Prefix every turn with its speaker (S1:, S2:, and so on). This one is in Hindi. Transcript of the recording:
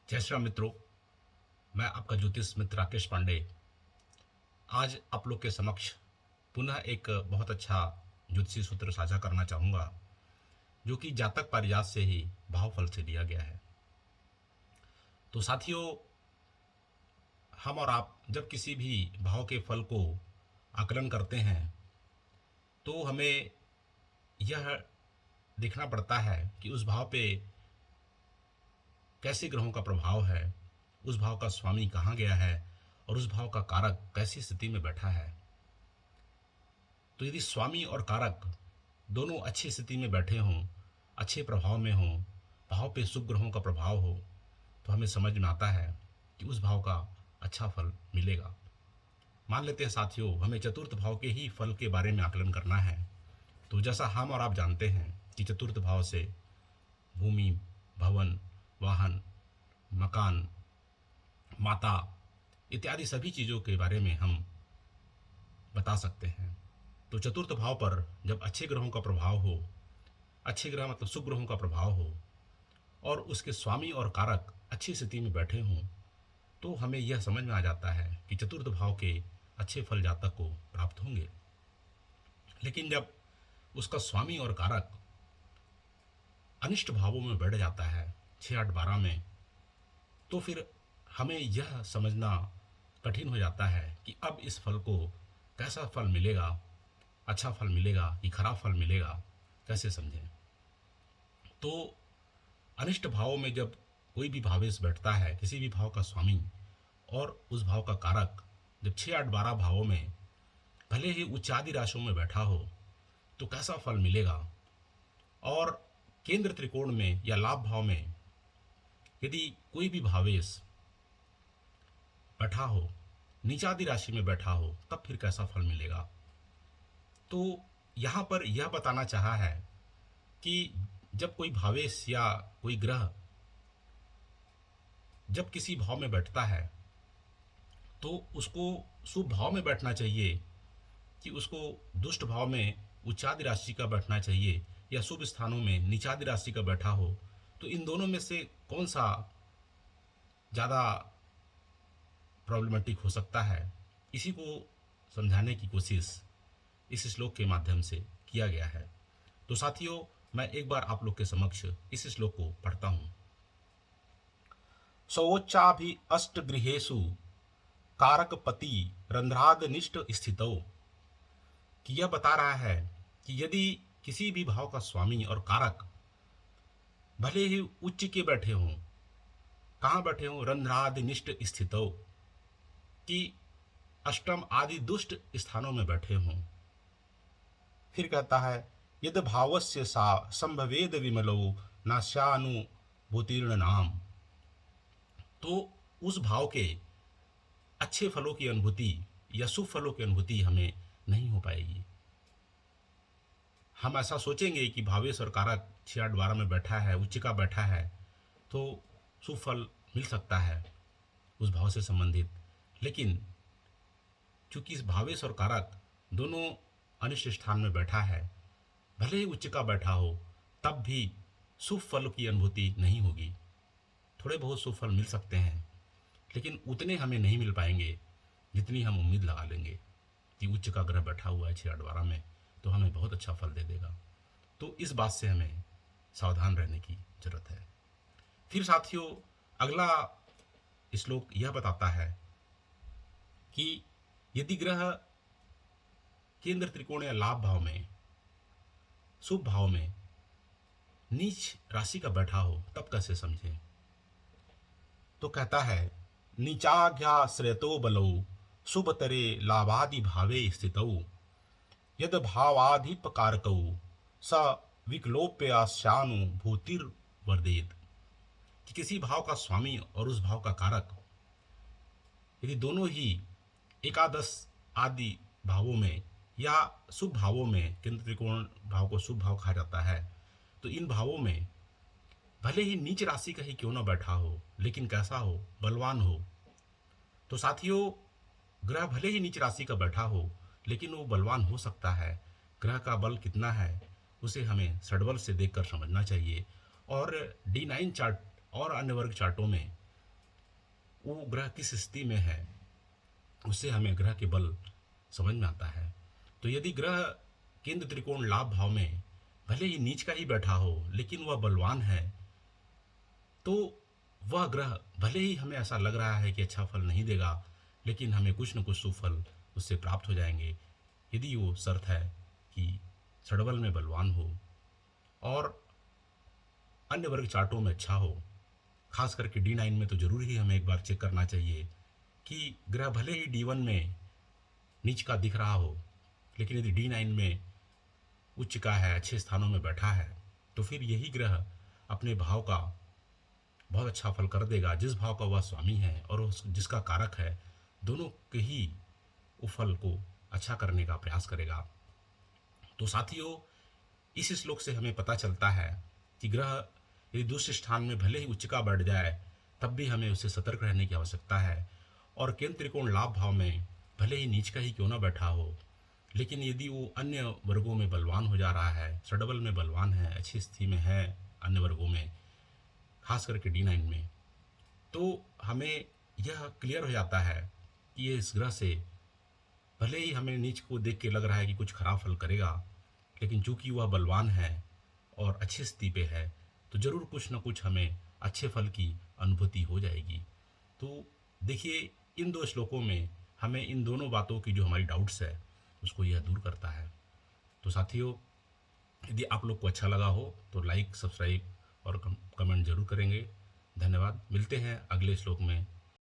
S1: जय श्री राम मित्रों। मैं आपका ज्योतिष मित्र राकेश पांडे आज आप लोग के समक्ष पुनः एक बहुत अच्छा ज्योतिषी सूत्र साझा करना चाहूँगा, जो कि जातक पारिजात से ही भावफल से लिया गया है। तो साथियों, हम और आप जब किसी भी भाव के फल को आकलन करते हैं तो हमें यह देखना पड़ता है कि उस भाव पे कैसे ग्रहों का प्रभाव है, उस भाव का स्वामी कहाँ गया है और उस भाव का कारक कैसी स्थिति में बैठा है। तो यदि स्वामी और कारक दोनों अच्छी स्थिति में बैठे हों, अच्छे प्रभाव में हों, भाव पे शुभ ग्रहों का प्रभाव हो, तो हमें समझ में आता है कि उस भाव का अच्छा फल मिलेगा। मान लेते हैं साथियों, हमें चतुर्थ भाव के ही फल के बारे में आकलन करना है। तो जैसा हम और आप जानते हैं कि चतुर्थ भाव से भूमि, भवन, वाहन, मकान, माता इत्यादि सभी चीज़ों के बारे में हम बता सकते हैं। तो चतुर्थ भाव पर जब अच्छे ग्रहों का प्रभाव हो, अच्छे ग्रह मतलब शुभ ग्रहों का प्रभाव हो और उसके स्वामी और कारक अच्छी स्थिति में बैठे हों, तो हमें यह समझ में आ जाता है कि चतुर्थ भाव के अच्छे फल जातक को प्राप्त होंगे। लेकिन जब उसका स्वामी और कारक अनिष्ट भावों में बैठ जाता है 6, 8, 12 में, तो फिर हमें यह समझना कठिन हो जाता है कि अब इस फल को कैसा फल मिलेगा, अच्छा फल मिलेगा कि खराब फल मिलेगा, कैसे समझें। तो अनिष्ट भावों में जब कोई भी भावेश बैठता है, किसी भी भाव का स्वामी और उस भाव का कारक जब 6, 8, 12 भावों में भले ही उच्चादि राशियों में बैठा हो, तो कैसा फल मिलेगा। और केंद्र त्रिकोण में या लाभ भाव में यदि कोई भी भावेश बैठा हो, नीचादि राशि में बैठा हो, तब फिर कैसा फल मिलेगा। तो यहाँ पर यह बताना चाहा है कि जब कोई भावेश या कोई ग्रह जब किसी भाव में बैठता है तो उसको शुभ भाव में बैठना चाहिए कि उसको दुष्ट भाव में उच्चादि राशि का बैठना चाहिए या शुभ स्थानों में नीचादि राशि का बैठा हो। तो इन दोनों में से कौन सा ज़्यादा प्रॉब्लमेटिक हो सकता है, इसी को समझाने की कोशिश इस श्लोक के माध्यम से किया गया है। तो साथियों, मैं एक बार आप लोग के समक्ष इस श्लोक को पढ़ता हूँ। सवोच्चाभि अष्टगृहेषु कारकपति रंध्रादनिष्ट स्थितौ, कि यह बता रहा है कि यदि किसी भी भाव का स्वामी और कारक भले ही उच्च के बैठे हों, कहाँ बैठे हों, रंध्रादनिष्ट स्थितौ, कि अष्टम आदि दुष्ट स्थानों में बैठे हों। फिर कहता है यद भावस्य सा संभवेद विमलो नास्यानुभूतीर्ण नाम, तो उस भाव के अच्छे फलों की अनुभूति या शुभ फलों की अनुभूति हमें नहीं हो पाएगी। हम ऐसा सोचेंगे कि भावेश और कारक 6, 8, 12 में बैठा है, उच्च का बैठा है, तो शुभ फल मिल सकता है उस भाव से संबंधित। लेकिन चूंकि इस भावेश और कारक दोनों अनिष्ट स्थान में बैठा है, भले ही उच्च का बैठा हो, तब भी शुभ फल की अनुभूति नहीं होगी। थोड़े बहुत शुभ फल मिल सकते हैं, लेकिन उतने हमें नहीं मिल पाएंगे जितनी हम उम्मीद लगा लेंगे कि उच्च का ग्रह बैठा हुआ है 6, 8, 12 में, तो हमें बहुत अच्छा फल दे देगा। तो इस बात से हमें सावधान रहने की जरूरत है। फिर साथियों, अगला श्लोक यह बताता है कि यदि ग्रह केंद्र त्रिकोण या लाभ भाव में, शुभ भाव में नीच राशि का बैठा हो, तब कैसे समझें। तो कहता है नीचाघ्याश्रयतो बलौ शुभतरे लाभादि भावे स्थितौ यद भावाधिपकारकौ स विकलोप्यास्यानुभूतिर्वर्धेत, कि किसी भाव का स्वामी और उस भाव का कारक यदि दोनों ही एकादश आदि भावों में या शुभ भावों में, केंद्र त्रिकोण भाव को शुभ भाव कहा जाता है, तो इन भावों में भले ही नीच राशि का ही क्यों ना बैठा हो, लेकिन कैसा हो, बलवान हो। तो साथियों, ग्रह भले ही नीच राशि का बैठा हो, लेकिन वो बलवान हो सकता है। ग्रह का बल कितना है उसे हमें षड्बल से देखकर समझना चाहिए। और D9 चार्ट और अन्य वर्ग चार्टों में वो ग्रह किस स्थिति में है, उससे हमें ग्रह के बल समझ में आता है। तो यदि ग्रह केंद्र त्रिकोण लाभ भाव में भले ही नीच का ही बैठा हो लेकिन वह बलवान है, तो वह ग्रह भले ही हमें ऐसा लग रहा है कि अच्छा फल नहीं देगा, लेकिन हमें कुछ न कुछ सुफल उससे प्राप्त हो जाएंगे, यदि वो शर्त है कि षडबल में बलवान हो और अन्य वर्ग चार्टों में अच्छा हो। खास करके D9 में तो जरूर ही हमें एक बार चेक करना चाहिए कि ग्रह भले ही D1 में नीच का दिख रहा हो, लेकिन यदि D9 में उच्च का है, अच्छे स्थानों में बैठा है, तो फिर यही ग्रह अपने भाव का बहुत अच्छा फल कर देगा। जिस भाव का वह स्वामी है और उस जिसका कारक है, दोनों के ही वो फल को अच्छा करने का प्रयास करेगा। तो साथियों, इस श्लोक से हमें पता चलता है कि ग्रह यदि दूसरे स्थान में भले ही उच्च का बैठ जाए, तब भी हमें उससे सतर्क रहने की आवश्यकता है। और केंद्र त्रिकोण लाभ भाव में भले ही नीच का ही क्यों ना बैठा हो, लेकिन यदि वो अन्य वर्गों में बलवान हो जा रहा है, षडबल में बलवान है, अच्छी स्थिति में है अन्य वर्गों में, खास करके D9 में, तो हमें यह क्लियर हो जाता है कि ये इस ग्रह से भले ही हमें नीच को देख के लग रहा है कि कुछ खराब फल करेगा, लेकिन चूंकि वह बलवान है और अच्छी स्थिति पे है, तो ज़रूर कुछ ना कुछ हमें अच्छे फल की अनुभूति हो जाएगी। तो देखिए, इन दो श्लोकों में हमें इन दोनों बातों की जो हमारी डाउट्स है उसको यह दूर करता है। तो साथियों, यदि आप लोग को अच्छा लगा हो तो लाइक, सब्सक्राइब और कमेंट जरूर करेंगे। धन्यवाद। मिलते हैं अगले श्लोक में।